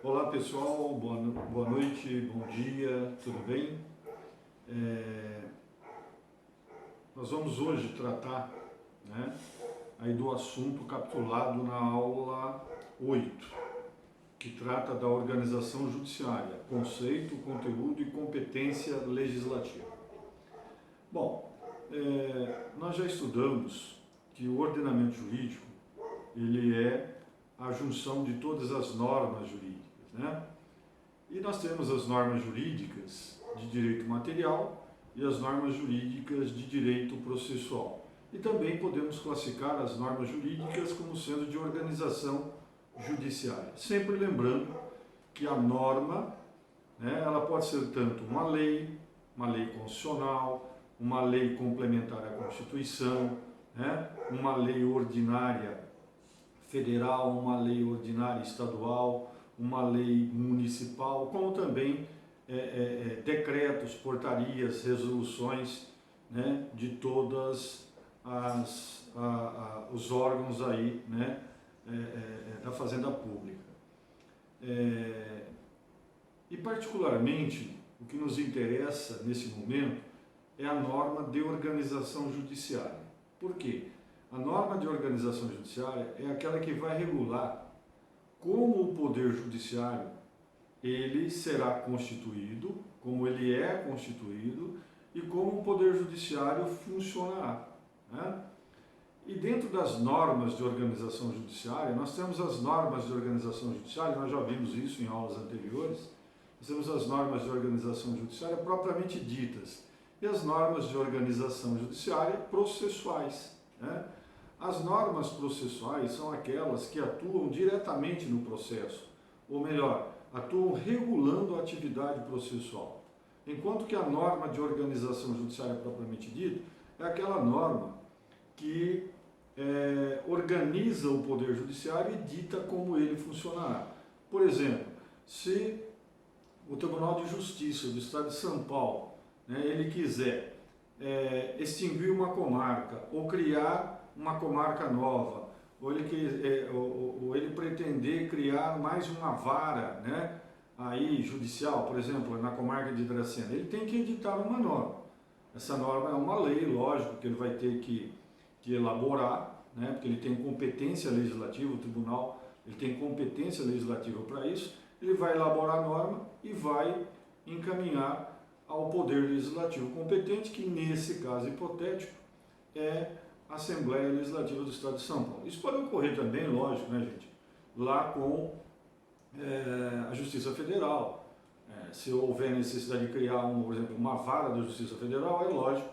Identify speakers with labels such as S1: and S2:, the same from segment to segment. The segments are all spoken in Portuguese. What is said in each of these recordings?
S1: Olá pessoal, boa noite, bom dia, tudo bem? Nós vamos hoje tratar, né, aí do assunto capitulado na aula 8, que trata da organização judiciária, conceito, conteúdo e competência legislativa. Bom, nós já estudamos que o ordenamento jurídico ele é a junção de todas as normas jurídicas, né? E nós temos as normas jurídicas de direito material e as normas jurídicas de direito processual. E também podemos classificar as normas jurídicas como sendo de organização judiciária. Sempre lembrando que a norma, né, ela pode ser tanto uma lei constitucional, uma lei complementar à Constituição, né, uma lei ordinária federal, uma lei ordinária estadual, uma lei municipal, como também decretos, portarias, resoluções, né, de todas os órgãos aí, né, da Fazenda Pública. E particularmente o que nos interessa nesse momento é a norma de organização judiciária. Por quê? A norma de organização judiciária é aquela que vai regular como o Poder Judiciário ele será constituído, como ele é constituído e como o Poder Judiciário funcionará, né? E dentro das normas de organização judiciária, nós temos as normas de organização judiciária, nós já vimos isso em aulas anteriores, nós temos as normas de organização judiciária propriamente ditas e as normas de organização judiciária processuais, né? As normas processuais são aquelas que atuam diretamente no processo, ou melhor, atuam regulando a atividade processual. Enquanto que a norma de organização judiciária propriamente dita é aquela norma que organiza o Poder Judiciário e dita como ele funcionará. Por exemplo, se o Tribunal de Justiça do Estado de São Paulo, né, ele quiser extinguir uma comarca ou criar uma comarca nova, ou ele pretender criar mais uma vara, né, aí, judicial, por exemplo, na comarca de Dracena, ele tem que editar uma norma. Essa norma é uma lei, lógico, que ele vai ter que elaborar, né, porque ele tem competência legislativa, o tribunal ele tem competência legislativa para isso, ele vai elaborar a norma e vai encaminhar ao Poder Legislativo competente, que nesse caso hipotético é a Assembleia Legislativa do Estado de São Paulo. Isso pode ocorrer também, lógico, né, gente, lá com a Justiça Federal. Se houver necessidade de criar, por exemplo, uma vara da Justiça Federal, é lógico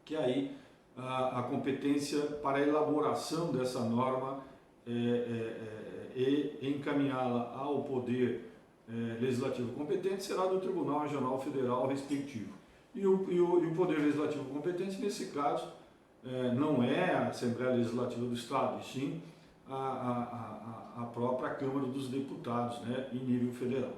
S1: que aí a competência para a elaboração dessa norma e encaminhá-la ao Poder Legislativo competente será do Tribunal Regional Federal respectivo. E o Poder Legislativo competente, nesse caso, não é a Assembleia Legislativa do Estado, e sim a própria Câmara dos Deputados, né, em nível federal.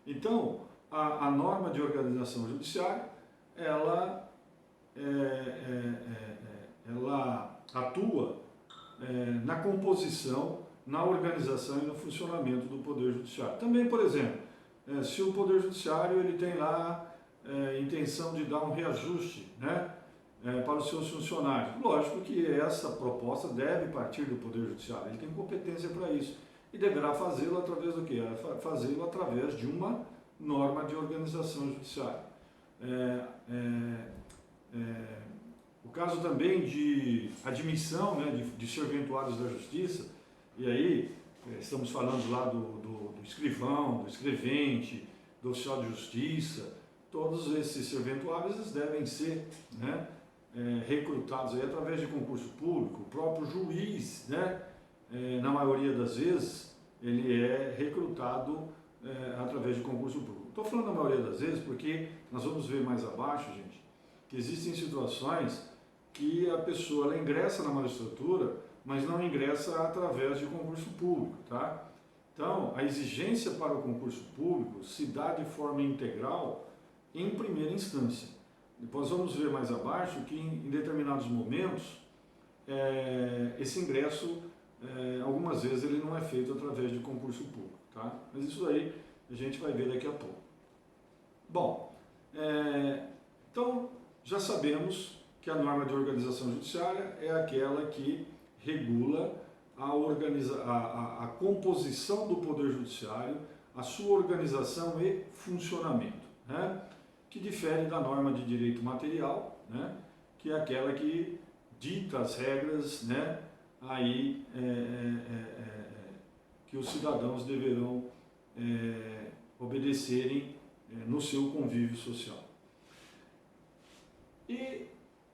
S1: Então, a norma de organização judiciária, ela atua na composição, na organização e no funcionamento do Poder Judiciário. Também, por exemplo, se o Poder Judiciário ele tem lá intenção de dar um reajuste, né, para os seus funcionários. Lógico que essa proposta deve partir do Poder Judiciário, ele tem competência para isso e deverá fazê-lo através do quê? Fazê-lo através de uma norma de organização judiciária. O caso também de admissão, né, de serventuários da Justiça, e aí estamos falando lá do escrivão, do escrevente, do oficial de justiça, todos esses serventuários eles devem ser, né, recrutados aí através de concurso público. O próprio juiz, né, na maioria das vezes, ele é recrutado através de concurso público. Estou falando da maioria das vezes porque nós vamos ver mais abaixo, gente, que existem situações que a pessoa ela ingressa na magistratura, mas não ingressa através de concurso público, tá? Então, a exigência para o concurso público se dá de forma integral em primeira instância. Depois vamos ver mais abaixo que em determinados momentos esse ingresso algumas vezes ele não é feito através de concurso público, tá? tá? Mas isso aí a gente vai ver daqui a pouco. Bom, então já sabemos que a norma de organização judiciária é aquela que regula a composição do Poder Judiciário, a sua organização e funcionamento, né? Que difere da norma de direito material, né? Que é aquela que dita as regras, né? Aí, que os cidadãos deverão obedecerem no seu convívio social. E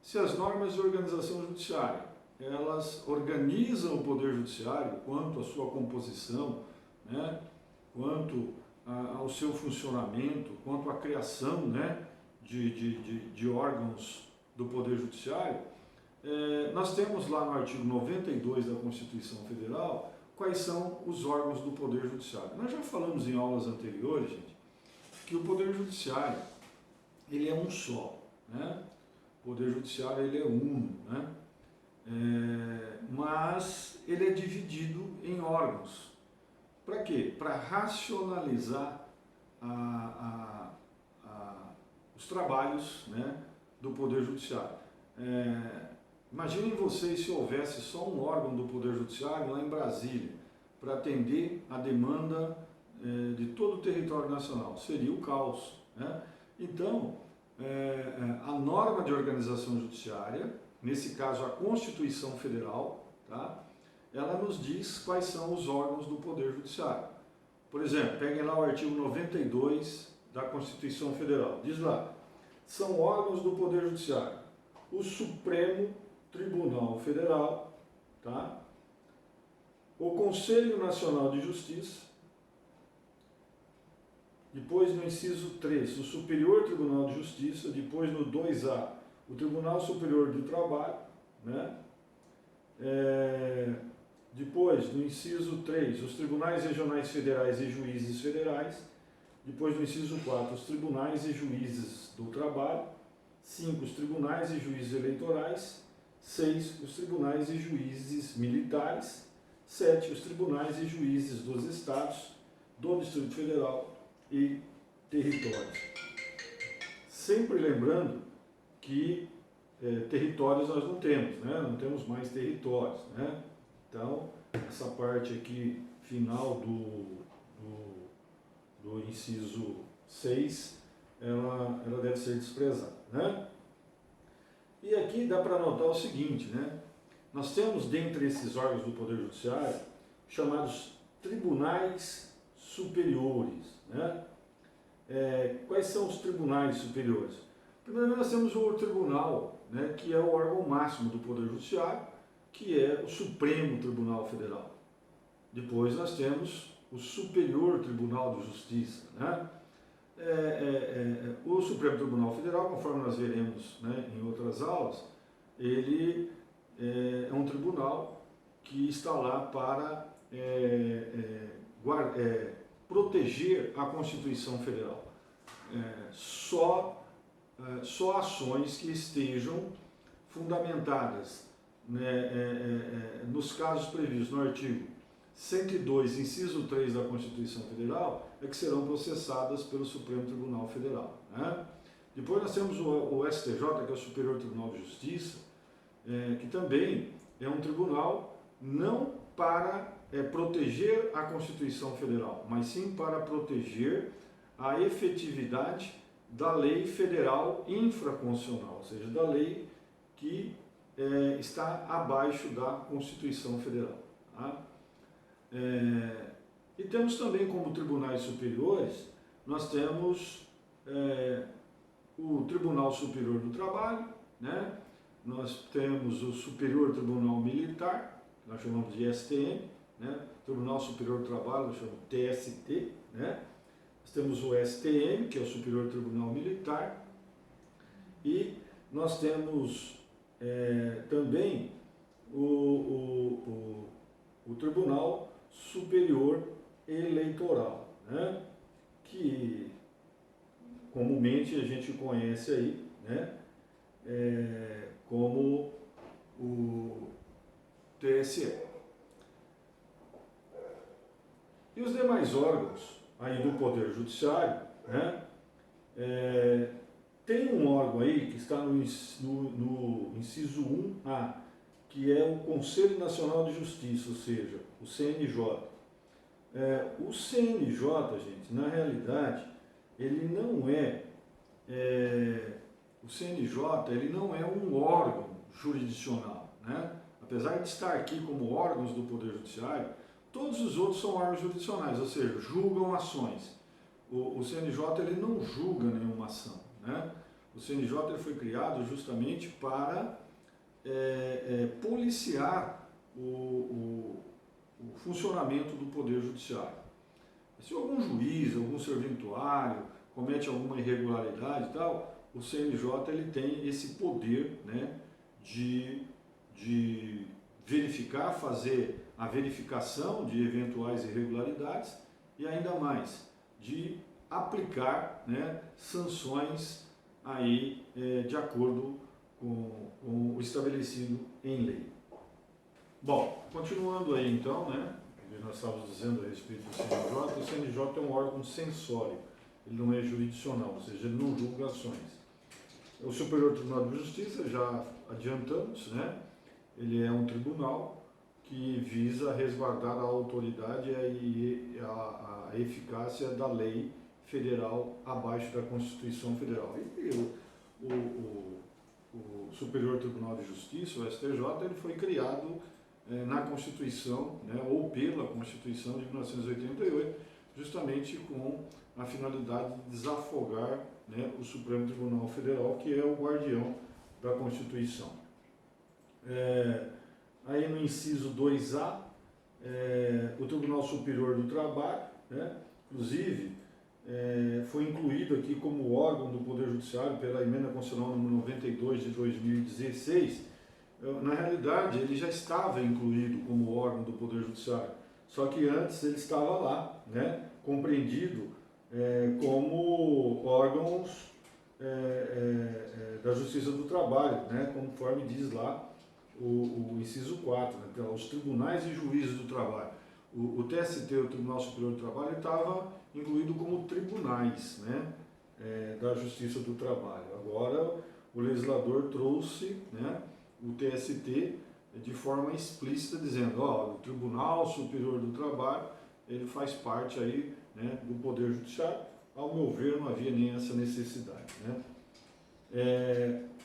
S1: se as normas de organização judiciária, elas organizam o Poder Judiciário quanto à sua composição, né, quanto ao seu funcionamento, quanto à criação, né, de órgãos do Poder Judiciário, nós temos lá no artigo 92 da Constituição Federal quais são os órgãos do Poder Judiciário. Nós já falamos em aulas anteriores, gente, que o Poder Judiciário ele é um só, né? O Poder Judiciário ele é uno, né? Mas ele é dividido em órgãos. Para quê? Para racionalizar os trabalhos, né, do Poder Judiciário. Imaginem vocês se houvesse só um órgão do Poder Judiciário lá em Brasília para atender a demanda de todo o território nacional. Seria o caos, né? Então, a norma de organização judiciária, nesse caso a Constituição Federal, tá? Ela nos diz quais são os órgãos do Poder Judiciário. Por exemplo, peguem lá o artigo 92 da Constituição Federal. Diz lá, são órgãos do Poder Judiciário o Supremo Tribunal Federal, tá? O Conselho Nacional de Justiça, depois no inciso 3, o Superior Tribunal de Justiça, depois no 2A, o Tribunal Superior do Trabalho, né? Depois, no inciso 3, os Tribunais Regionais Federais e Juízes Federais, depois no inciso 4, os Tribunais e Juízes do Trabalho, 5, os Tribunais e Juízes Eleitorais, 6, os Tribunais e Juízes Militares, 7, os Tribunais e Juízes dos Estados, do Distrito Federal e territórios. Sempre lembrando que territórios nós não temos, né? Não temos mais territórios, né? Então, essa parte aqui final do inciso 6, ela deve ser desprezada, né? E aqui dá para notar o seguinte, né? Nós temos dentre esses órgãos do Poder Judiciário chamados tribunais superiores, né? Quais são os tribunais superiores? Primeiro nós temos o tribunal, né, que é o órgão máximo do Poder Judiciário, que é o Supremo Tribunal Federal. Depois nós temos o Superior Tribunal de Justiça, né? O Supremo Tribunal Federal, conforme nós veremos, né, em outras aulas, ele é um tribunal que está lá para proteger a Constituição Federal. Só ações que estejam fundamentadas, né, nos casos previstos no artigo 102, inciso 3 da Constituição Federal, que serão processadas pelo Supremo Tribunal Federal, né? Depois nós temos o STJ, que é o Superior Tribunal de Justiça, que também é um tribunal não para proteger a Constituição Federal, mas sim para proteger a efetividade da lei federal infraconstitucional, ou seja, da lei que está abaixo da Constituição Federal, tá? E temos também como tribunais superiores, nós temos o Tribunal Superior do Trabalho, né? Nós temos o Superior Tribunal Militar, que nós chamamos de STM, né? Tribunal Superior do Trabalho, nós chamamos de TST, né? Nós temos o STM, que é o Superior Tribunal Militar, e nós temos também o Tribunal Superior Eleitoral, né? Que comumente a gente conhece aí, né? Como o TSE. E os demais demais órgãos aí do Poder Judiciário, né, tem um órgão aí que está no inciso 1A, que é o Conselho Nacional de Justiça, ou seja, o CNJ. O CNJ, gente, na realidade, ele não o CNJ ele não é um órgão jurisdicional, né? Apesar de estar aqui como órgãos do Poder Judiciário, todos os outros são órgãos jurisdicionais, ou seja, julgam ações. O CNJ ele não julga nenhuma ação, né? O CNJ ele foi criado justamente para policiar o funcionamento do Poder Judiciário. Se algum juiz, algum serventuário comete alguma irregularidade e tal, o CNJ ele tem esse poder, né, de verificar, fazer a verificação de eventuais irregularidades e ainda mais, de aplicar, né, sanções aí, de acordo com o estabelecido em lei. Bom, continuando aí então, né, nós estávamos dizendo a respeito do CNJ, o CNJ é um órgão censório, ele não é jurisdicional, ou seja, ele não julga ações. O Superior Tribunal de Justiça, já adiantamos, né, ele é um tribunal que visa resguardar a autoridade e a eficácia da lei federal abaixo da Constituição Federal. E o Superior Tribunal de Justiça, o STJ, ele foi criado na Constituição, né, ou pela Constituição de 1988, justamente com a finalidade de desafogar, né, o Supremo Tribunal Federal, que é o guardião da Constituição. Aí no inciso 2A, o Tribunal Superior do Trabalho, né, inclusive, foi incluído aqui como órgão do Poder Judiciário pela Emenda Constitucional número 92 de 2016. Na realidade, ele já estava incluído como órgão do Poder Judiciário, só que antes ele estava lá, né, compreendido como órgãos da Justiça do Trabalho, né, conforme diz lá o inciso 4, né, então, os tribunais e juízes do trabalho. O TST, o Tribunal Superior do Trabalho, estava incluído como tribunais, né, da Justiça do Trabalho. Agora, o legislador trouxe, né, o TST de forma explícita, dizendo, ó, o Tribunal Superior do Trabalho, ele faz parte aí, né, do Poder Judiciário. Ao meu ver, não havia nem essa necessidade, né.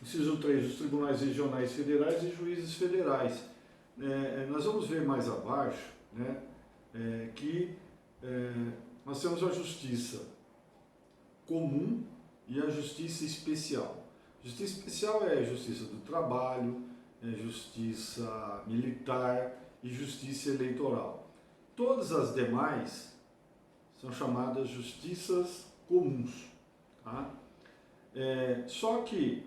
S1: Inciso 3, os tribunais regionais federais e juízes federais. Nós vamos ver mais abaixo, né, que nós temos a justiça comum e a justiça especial. Justiça especial é a justiça do trabalho, justiça militar e justiça eleitoral. Todas as demais são chamadas justiças comuns. Tá? Só que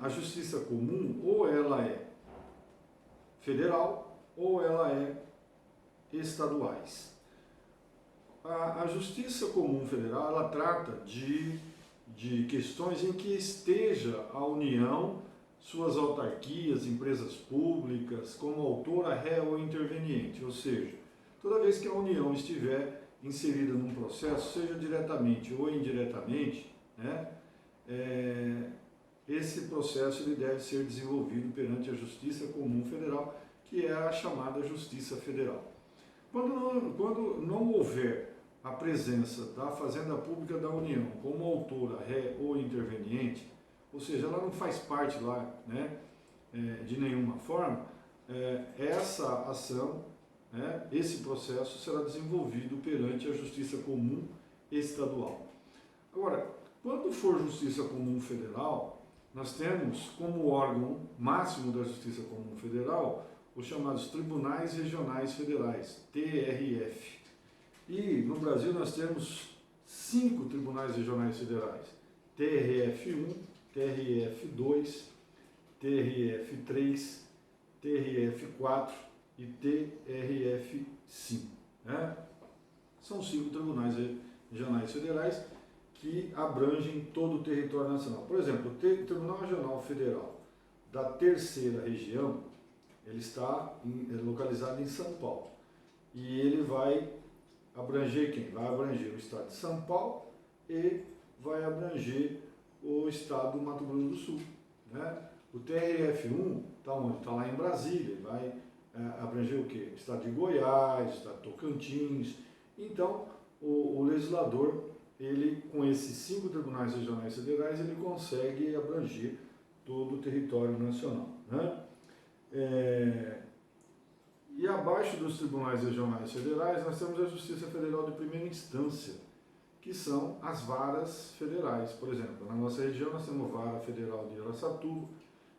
S1: a justiça comum, ou ela é federal, ou ela é estaduais. A justiça comum federal, ela trata de questões em que esteja a União, suas autarquias, empresas públicas, como autora, ré ou interveniente. Ou seja, toda vez que a União estiver inserida num processo, seja diretamente ou indiretamente, né, esse processo ele deve ser desenvolvido perante a Justiça Comum Federal, que é a chamada Justiça Federal. Quando não houver a presença da Fazenda Pública da União como autora, ré ou interveniente, ou seja, ela não faz parte lá, né, de nenhuma forma, essa ação, né, esse processo será desenvolvido perante a Justiça Comum Estadual. Agora, quando for Justiça Comum Federal, nós temos como órgão máximo da Justiça Comum Federal os chamados Tribunais Regionais Federais, TRF. E no Brasil nós temos 5 Tribunais Regionais Federais, TRF1, TRF2, TRF3, TRF4 e TRF5. Né? São 5 Tribunais Regionais Federais que abrangem todo o território nacional. Por exemplo, o Tribunal Regional Federal da Terceira Região, ele está localizado em São Paulo. E ele vai abranger quem? Vai abranger o estado de São Paulo e vai abranger o estado do Mato Grosso do Sul, né? O TRF1 está onde? Está lá em Brasília, vai abranger o quê? O estado de Goiás, o estado de Tocantins. Então, o legislador, ele, com esses 5 tribunais regionais federais, ele consegue abranger todo o território nacional, né? E abaixo dos tribunais regionais federais, nós temos a Justiça Federal de Primeira Instância, que são as varas federais. Por exemplo, na nossa região nós temos a Vara Federal de Araçatuba,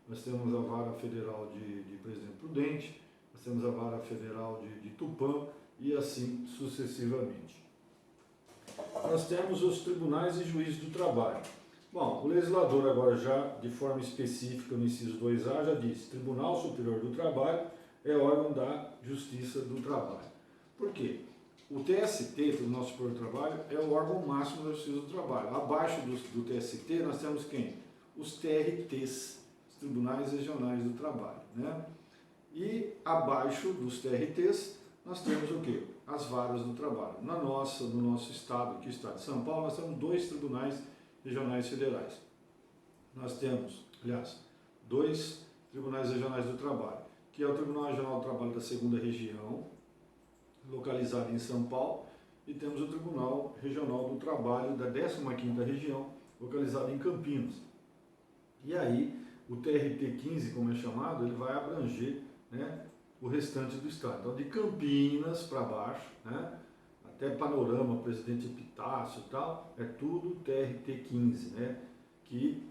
S1: nós temos a Vara Federal de Presidente Prudente, nós temos a Vara Federal de Tupã e assim sucessivamente. Nós temos os tribunais e juízes do trabalho. Bom, o legislador agora já, de forma específica, no inciso 2A, já diz: Tribunal Superior do Trabalho é órgão da Justiça do Trabalho. Por quê? O TST, Tribunal Superior do Trabalho, é o órgão máximo da Justiça do Trabalho. Abaixo do TST nós temos quem? Os TRTs, os Tribunais Regionais do Trabalho, né? E abaixo dos TRTs nós temos o quê? As varas do trabalho. No nosso estado, aqui o estado de São Paulo, nós temos 2 tribunais regionais federais. Nós temos, aliás, 2 tribunais regionais do trabalho, que é o Tribunal Regional do Trabalho da 2ª Região, localizado em São Paulo, e temos o Tribunal Regional do Trabalho da 15ª Região, localizado em Campinas. E aí, o TRT-15, como é chamado, ele vai abranger, né, o restante do estado. Então, de Campinas para baixo, né, até Panorama, Presidente Epitácio e tal, é tudo TRT-15, né, que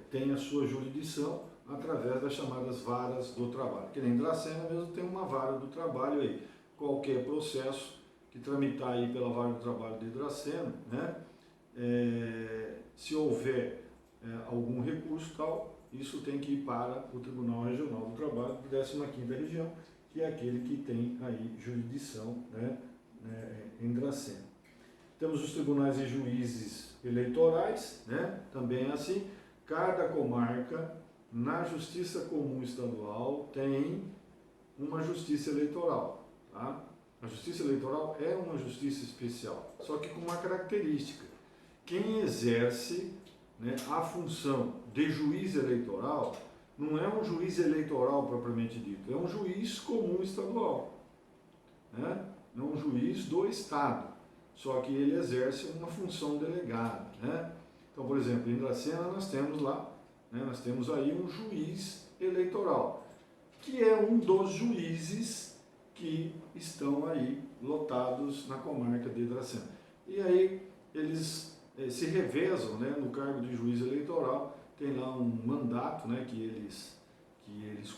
S1: tem a sua jurisdição através das chamadas varas do trabalho. Que nem Dracena mesmo tem uma vara do trabalho aí. Qualquer processo que tramitar aí pela vara do trabalho de Dracena, né, se houver algum recurso tal, isso tem que ir para o Tribunal Regional do Trabalho da 15ª Região, que é aquele que tem aí jurisdição, né, em Dracena. Temos os tribunais e juízes eleitorais, né, também é assim. Cada comarca, na Justiça Comum Estadual, tem uma justiça eleitoral, tá? A justiça eleitoral é uma justiça especial, só que com uma característica. Quem exerce, né, a função de juiz eleitoral não é um juiz eleitoral propriamente dito, é um juiz comum estadual, né? É um juiz do Estado, só que ele exerce uma função delegada, né? Então, por exemplo, em Dracena nós temos lá, né, nós temos aí um juiz eleitoral, que é um dos juízes que estão aí lotados na comarca de Dracena. E aí eles se revezam, né, no cargo de juiz eleitoral, tem lá um mandato, né, que eles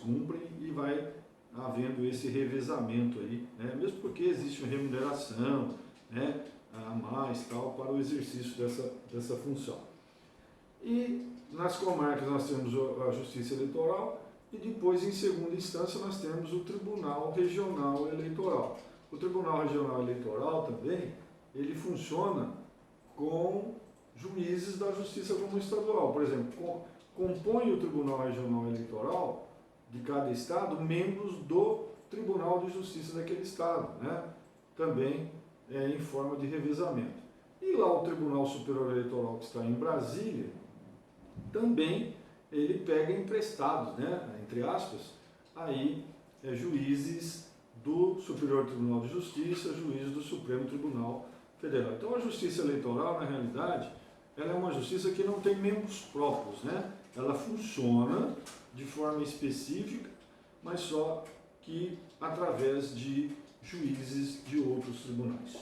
S1: cumprem e vai havendo esse revezamento aí, né, mesmo porque existe uma remuneração, né, a mais tal para o exercício dessa função. E nas comarcas nós temos a Justiça Eleitoral e depois, em segunda instância, nós temos o Tribunal Regional Eleitoral. O Tribunal Regional Eleitoral também, ele funciona com juízes da Justiça Comum Estadual. Por exemplo, compõe o Tribunal Regional Eleitoral de cada estado membros do Tribunal de Justiça daquele estado, né? Também em forma de revezamento. E lá o Tribunal Superior Eleitoral, que está em Brasília, também ele pega emprestados, né, entre aspas, aí juízes do Superior Tribunal de Justiça, juízes do Supremo Tribunal Federal. Então a Justiça Eleitoral, na realidade, ela é uma justiça que não tem membros próprios, né? Ela funciona de forma específica, mas só que através de juízes de outros tribunais.